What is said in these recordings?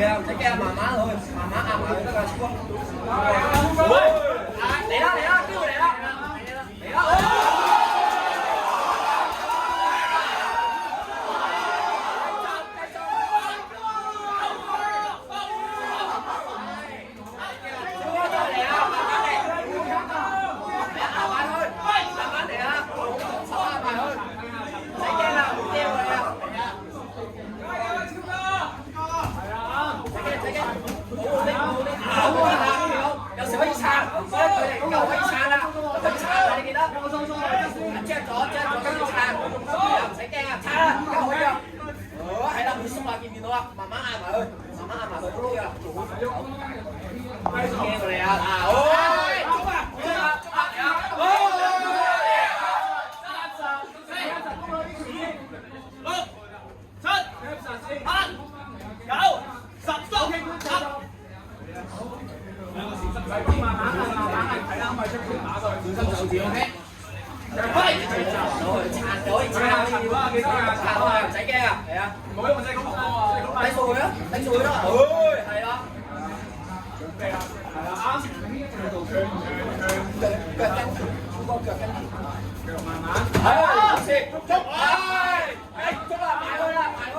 嚟啊，唔使驚，慢慢去，慢慢壓埋佢得㗎，超哥。嚟啦嚟啦，機會嚟啦嚟啦！有時可以撐，所以佢哋又可以撐啦，可以撐啦，你記得。遮咗，跟住撐，唔使驚啊，撐啦，又可以啊。係啦，會鬆啦，見唔見到啊？慢慢壓埋佢，慢慢壓埋佢，好嘅。驚佢哋啊！唔使驚啊，係啊，唔好用隻咁多啊，睇數佢啊，睇數佢啦，係啦，準備啦，係啦，啱，腳跟，超哥腳跟，腳慢慢，係，先，捉，捉啦，埋去啦，埋去，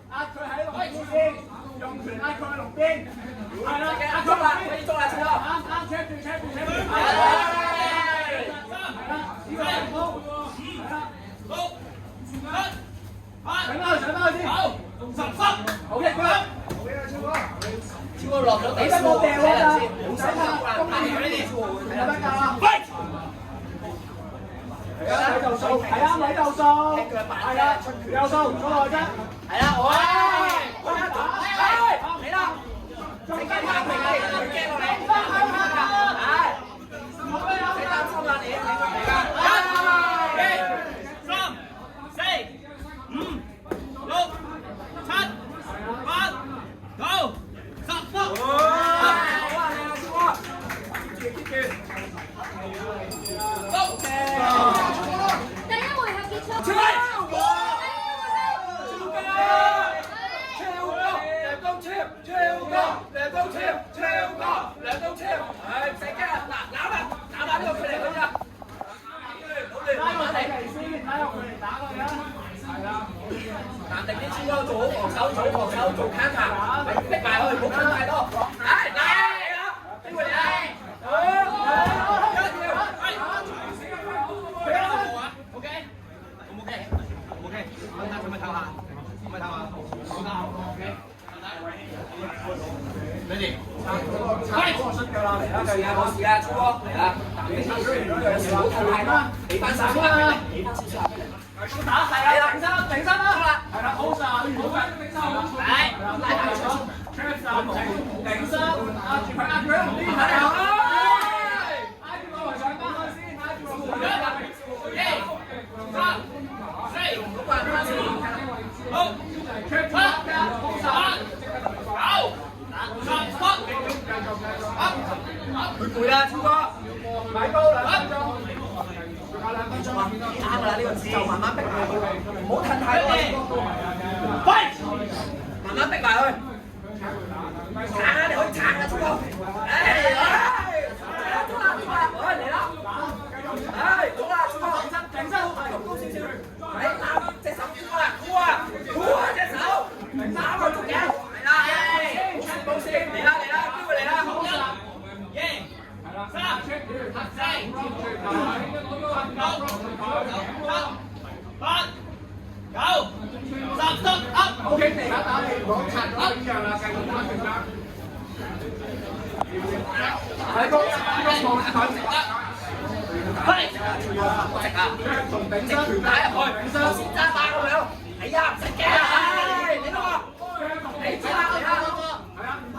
壓佢喺龍邊先，用拳壓佢喺龍邊，係啦，壓捉啦，可以捉啦，超哥，啱，check 住，係啦，呢個係好，係啦，好。上翻去先，好，13，OK，佢啦，超哥落咗地先，冇掉啊，唔使怕，咁慢呢啲，係啦，得㗎，喂，係啊，喺度數，係啊，喺度數，係啊，有數，數落啫，係啦，喂，你啦，你驚怕平你，佢驚過你，係，你擔心啦你嚟㗎。難定啲超哥做好防守，做 counter， 逼埋佢，唔好吞太多。嚟啦，機會嚟啦！OK，咁咪唞下，Ready， 出腳啦，嚟啦，繼續冇事啊，超哥嚟啦，有時唔好吞太多，俾翻曬啦，俾翻少少俾你。打係啦，頂身啦，係啦，好晒，好嘅，嚟，拉大手，頂身，壓住佢，呢邊睇下，挨住個圍上翻去先，挨住個圍，1、2、3、4，唔好掛翻先，好，7、8、9、10，佢攰啦，超哥，買高2分鐘。2分鐘啊，啱啦！呢個節奏慢慢逼埋佢，唔好褪太多。喂，慢慢逼埋佢，撐啊！你可以撐啊，超哥。捉啦！嚟啦！捉啦！超哥，頂身，高少少。攬隻手箍啊！隻手，攬佢捉緊。嚟啦！冇事，嚟啦！機會嚟啦！好，1、3、4、5、6、7、8、9、10，up。OK， 地下打你，如果拆咗邊樣啦，繼續打拳啦。喺高，係，直啊，從頂身打入去，先揸打咁樣。係啊，唔使驚啊，你都話，你知啦，係啊，唔怕。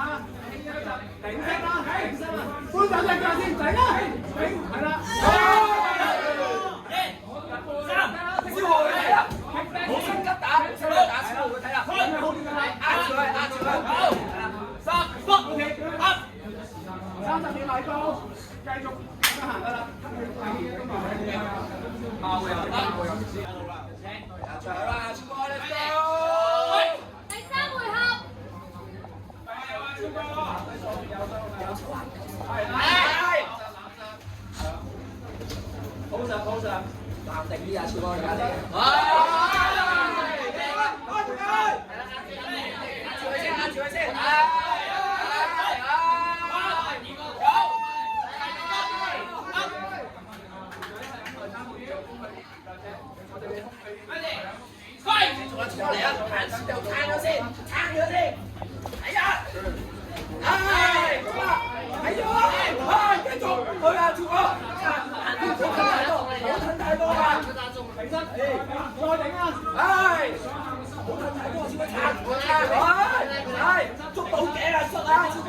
頂身啦，頂身啦，搬走隻腳先，頂啦，頂，係啦。1、2、3，消耗佢睇啦，冇心急打，消耗佢睇啦，壓住佢，好，10，OK， up， 30秒嚟高，繼續咁樣行得啦。爆嘅又得，最後啦，超哥，let's go。第3回合。pose，淡定啲啊，超哥而家啲。壓住佢先，快！仲有嚟啊！撐咗先，撐咗先。係啊！係咁啊！係咗啊！係繼續去啊！超哥，唔好褪太多啊！起身，再頂啊！係，唔好褪太多，超哥撐，係，捉到頸啊！塞啊！超哥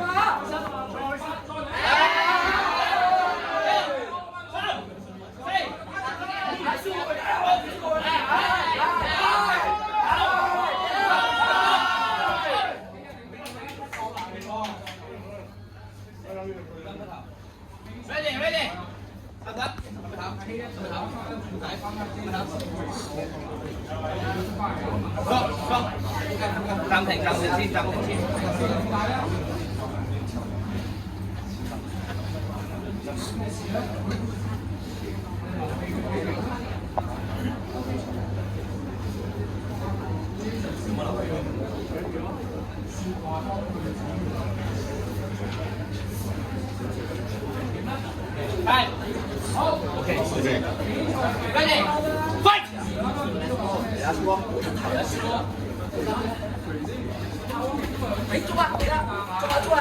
，ready，得唔得？暫停先。係，好 ，OK， ready， fight！ 嚟啊，超哥，嚟啊，超哥，你捉啊，嚟啦，捉啊，